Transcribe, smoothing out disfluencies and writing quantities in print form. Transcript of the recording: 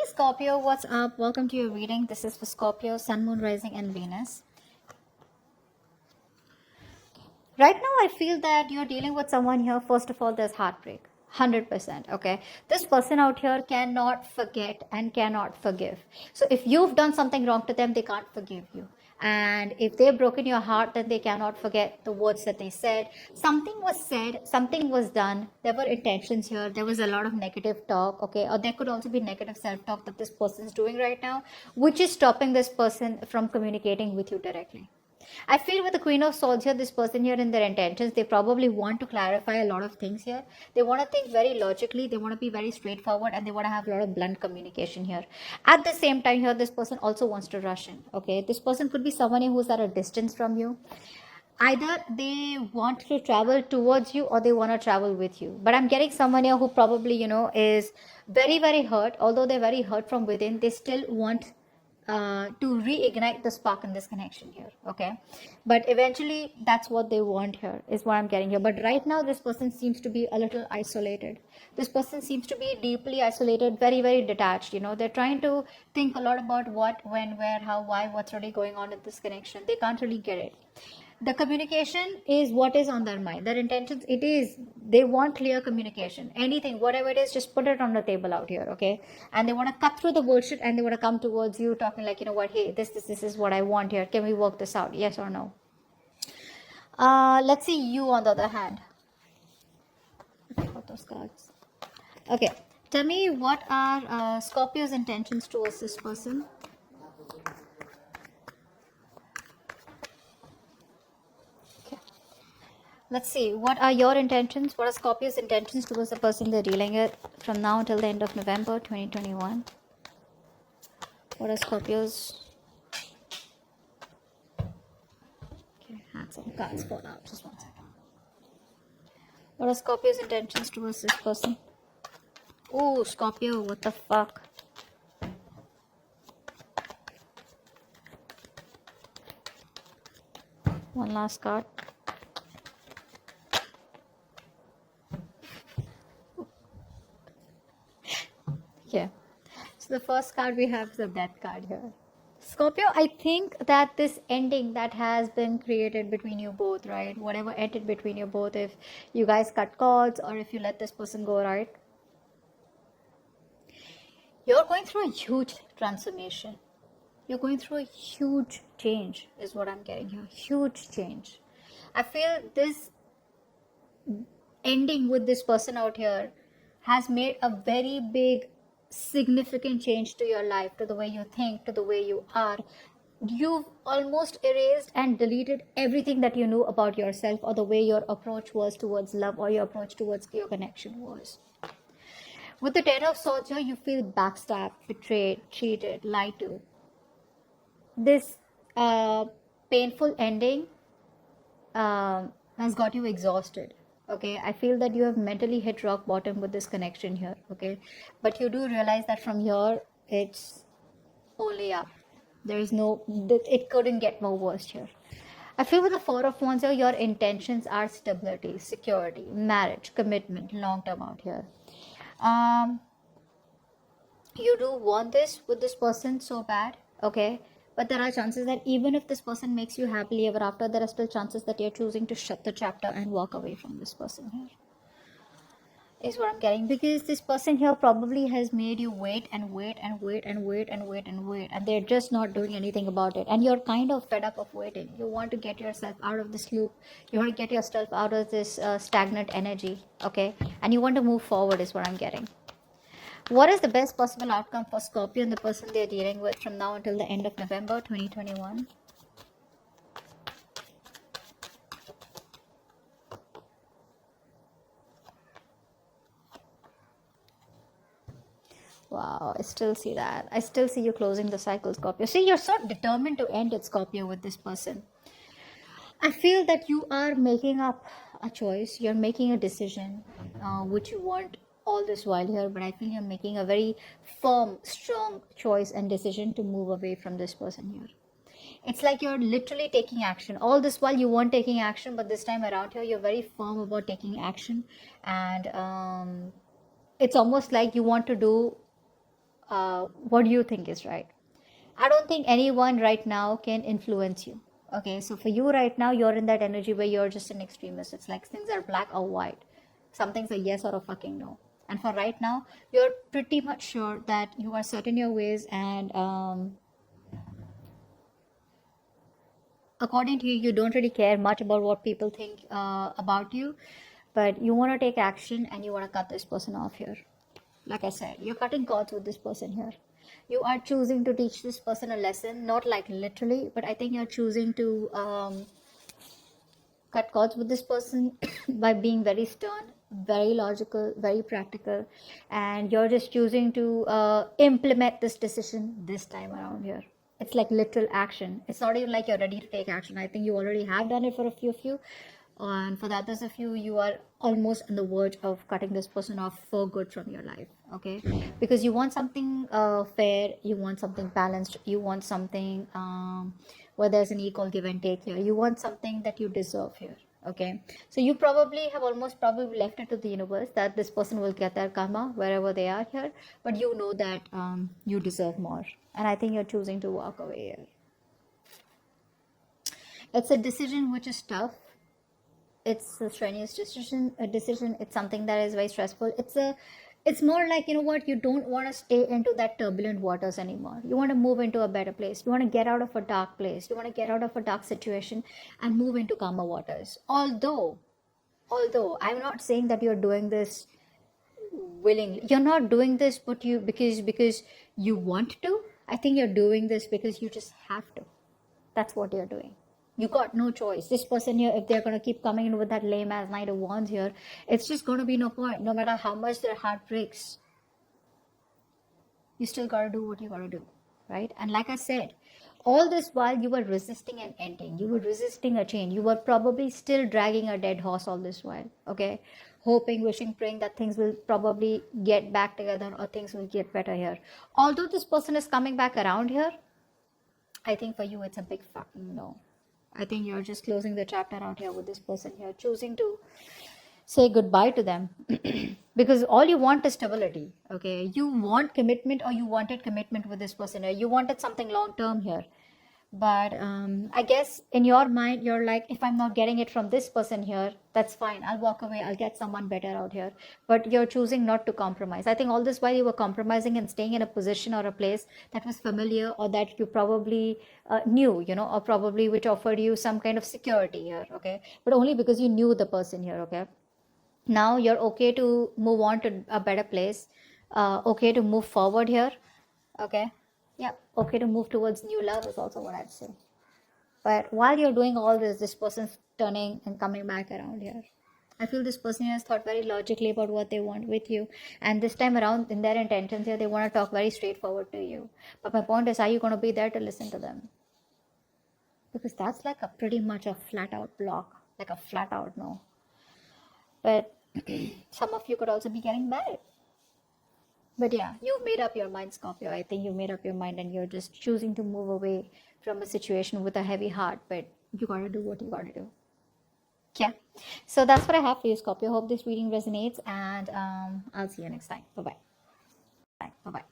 Hey Scorpio, what's up? Welcome to your reading. This is for Scorpio, Sun, Moon, Rising, and Venus. Right now, I feel that you're dealing with someone here. First of all, there's heartbreak. 100%. Okay. This person out here cannot forget and cannot forgive. So, if you've done something wrong to them, they can't forgive you. And if they've broken your heart, then they cannot forget the words that they said. Something was said, something was done. There were intentions here. There was a lot of negative talk. Okay. Or there could also be negative self talk that this person is doing right now, which is stopping this person from communicating with you directly. I feel with the Queen of Swords here, this person here in their intentions, they probably want to clarify a lot of things here. They want to think very logically, they want to be very straightforward, and they want to have a lot of blunt communication here. At the same time here, this person also wants to rush in. Okay, this person could be someone who's at a distance from you. Either they want to travel towards you or they want to travel with you. But I'm getting someone here who probably, is very, very hurt. Although they're very hurt from within, they still want to reignite the spark in this connection here. Okay, but eventually that's what they want here, is what I'm getting here. But right now this person seems to be a little isolated. This person seems to be deeply isolated, very, very detached. They're trying to think a lot about what, when, where, how, why, what's really going on in this connection. They can't really get it. The communication is what is on their mind. Their intentions, it is, they want clear communication. Anything, whatever it is, just put it on the table out here. Okay, and they want to cut through the bullshit, and they want to come towards you talking like, what, hey, this is what I want here. Can we work this out? Yes or no? Let's see you on the other hand. What those cards? Okay, tell me, what are Scorpio's intentions towards this person? Let's see, what are your intentions? What are Scorpio's intentions towards the person they're dealing with from now until the end of November 2021? What are Scorpio's... Okay, had some cards fall out. Just one second. What are Scorpio's intentions towards this person? Oh, Scorpio, what the fuck? One last card. Yeah. So the first card we have is a death card here. Scorpio, I think that this ending that has been created between you both, right? Whatever ended between you both, if you guys cut cords or if you let this person go, right? You're going through a huge transformation. You're going through a huge change, is what I'm getting here. Huge change. I feel this ending with this person out here has made a very big, significant change to your life, to the way you think, to the way you are. You've almost erased and deleted everything that you knew about yourself, or the way your approach was towards love, or your approach towards your connection was. With the Ten of Swords here, you feel backstabbed, betrayed, cheated, lied to. This painful ending has got you exhausted. Okay, I feel that you have mentally hit rock bottom with this connection here. Okay, but you do realize that from here it's only up. There is no, it couldn't get more worse here. I feel with the Four of Wands here, your intentions are stability, security, marriage, commitment, long term out here. You do want this with this person so bad. Okay, but there are chances that even if this person makes you happily ever after, there are still chances that you're choosing to shut the chapter and walk away from this person here, is what I'm getting. Because this person here probably has made you wait and wait and wait and wait and wait and wait, and they're just not doing anything about it, and you're kind of fed up of waiting. You want to get yourself out of this loop. You want to get yourself out of this stagnant energy. Okay, and you want to move forward, is what I'm getting. What is the best possible outcome for Scorpio and the person they're dealing with from now until the end of November 2021? Wow, I still see that. I still see you closing the cycle, Scorpio. See, you're so determined to end it, Scorpio, with this person. I feel that you are making up a choice. You're making a decision, which you want all this while here, but I feel you're making a very firm, strong choice and decision to move away from this person here. It's like you're literally taking action. All this while you weren't taking action, but this time around here, you're very firm about taking action. And it's almost like you want to do what you think is right. I don't think anyone right now can influence you. Okay, so for you right now, you're in that energy where you're just an extremist. It's like things are black or white. Some things are yes or a fucking no. And for right now, you're pretty much sure that you are set in your ways, and according to you, you don't really care much about what people think about you, but you want to take action and you want to cut this person off here. Like I said, you're cutting cords with this person here. You are choosing to teach this person a lesson, not like literally, but I think you're choosing to cut cords with this person by being very stern, very logical, very practical, and you're just choosing to implement this decision this time around here. It's like literal action. It's not even like you're ready to take action. I think you already have done it for a few of you, and for the others of you, you are almost on the verge of cutting this person off for good from your life. Okay, because you want something fair, you want something balanced, you want something where there's an equal give and take here. You want something that you deserve here. Okay, so you probably have almost probably left it to the universe that this person will get their karma wherever they are here, but you know that you deserve more, and I think you're choosing to walk away here. It's a decision which is tough. It's a strenuous decision. It's something that is very stressful. It's more like, you know what, you don't want to stay into that turbulent waters anymore. You want to move into a better place. You want to get out of a dark place. You want to get out of a dark situation and move into calmer waters. Although I'm not saying that you're doing this willingly. You're not doing this but you because you want to. I think you're doing this because you just have to. That's what you're doing. You got no choice. This person here, if they're going to keep coming in with that lame ass Knight of Wands here, it's just going to be no point. No matter how much their heart breaks, you still got to do what you got to do, right? And like I said, all this while you were resisting an ending, you were resisting a change, you were probably still dragging a dead horse all this while, okay? Hoping, wishing, praying that things will probably get back together or things will get better here. Although this person is coming back around here, I think for you it's a big fucking no. I think you're just closing the chapter out here with this person here, choosing to say goodbye to them because all you want is stability. Okay, you want commitment, or you wanted commitment with this person, or you wanted something long term here. But I guess in your mind, you're like, if I'm not getting it from this person here, that's fine. I'll walk away. I'll get someone better out here. But you're choosing not to compromise. I think all this while you were compromising and staying in a position or a place that was familiar, or that you probably knew, or probably which offered you some kind of security here. Okay, but only because you knew the person here. Okay, now you're okay to move on to a better place. Okay to move forward here. Okay, yeah, okay to move towards new love is also what I'd say. But while you're doing all this person's turning and coming back around here. I feel this person has thought very logically about what they want with you, and this time around in their intentions here, they want to talk very straightforward to you. But my point is, are you going to be there to listen to them? Because that's like a pretty much a flat out block, like a flat out no. But some of you could also be getting married. But yeah, you've made up your mind, Scorpio. I think you made up your mind and you're just choosing to move away from a situation with a heavy heart. But you gotta do what you gotta do. Yeah. So that's what I have for you, Scorpio. Hope this reading resonates, and I'll see you next time. Bye bye. Bye bye.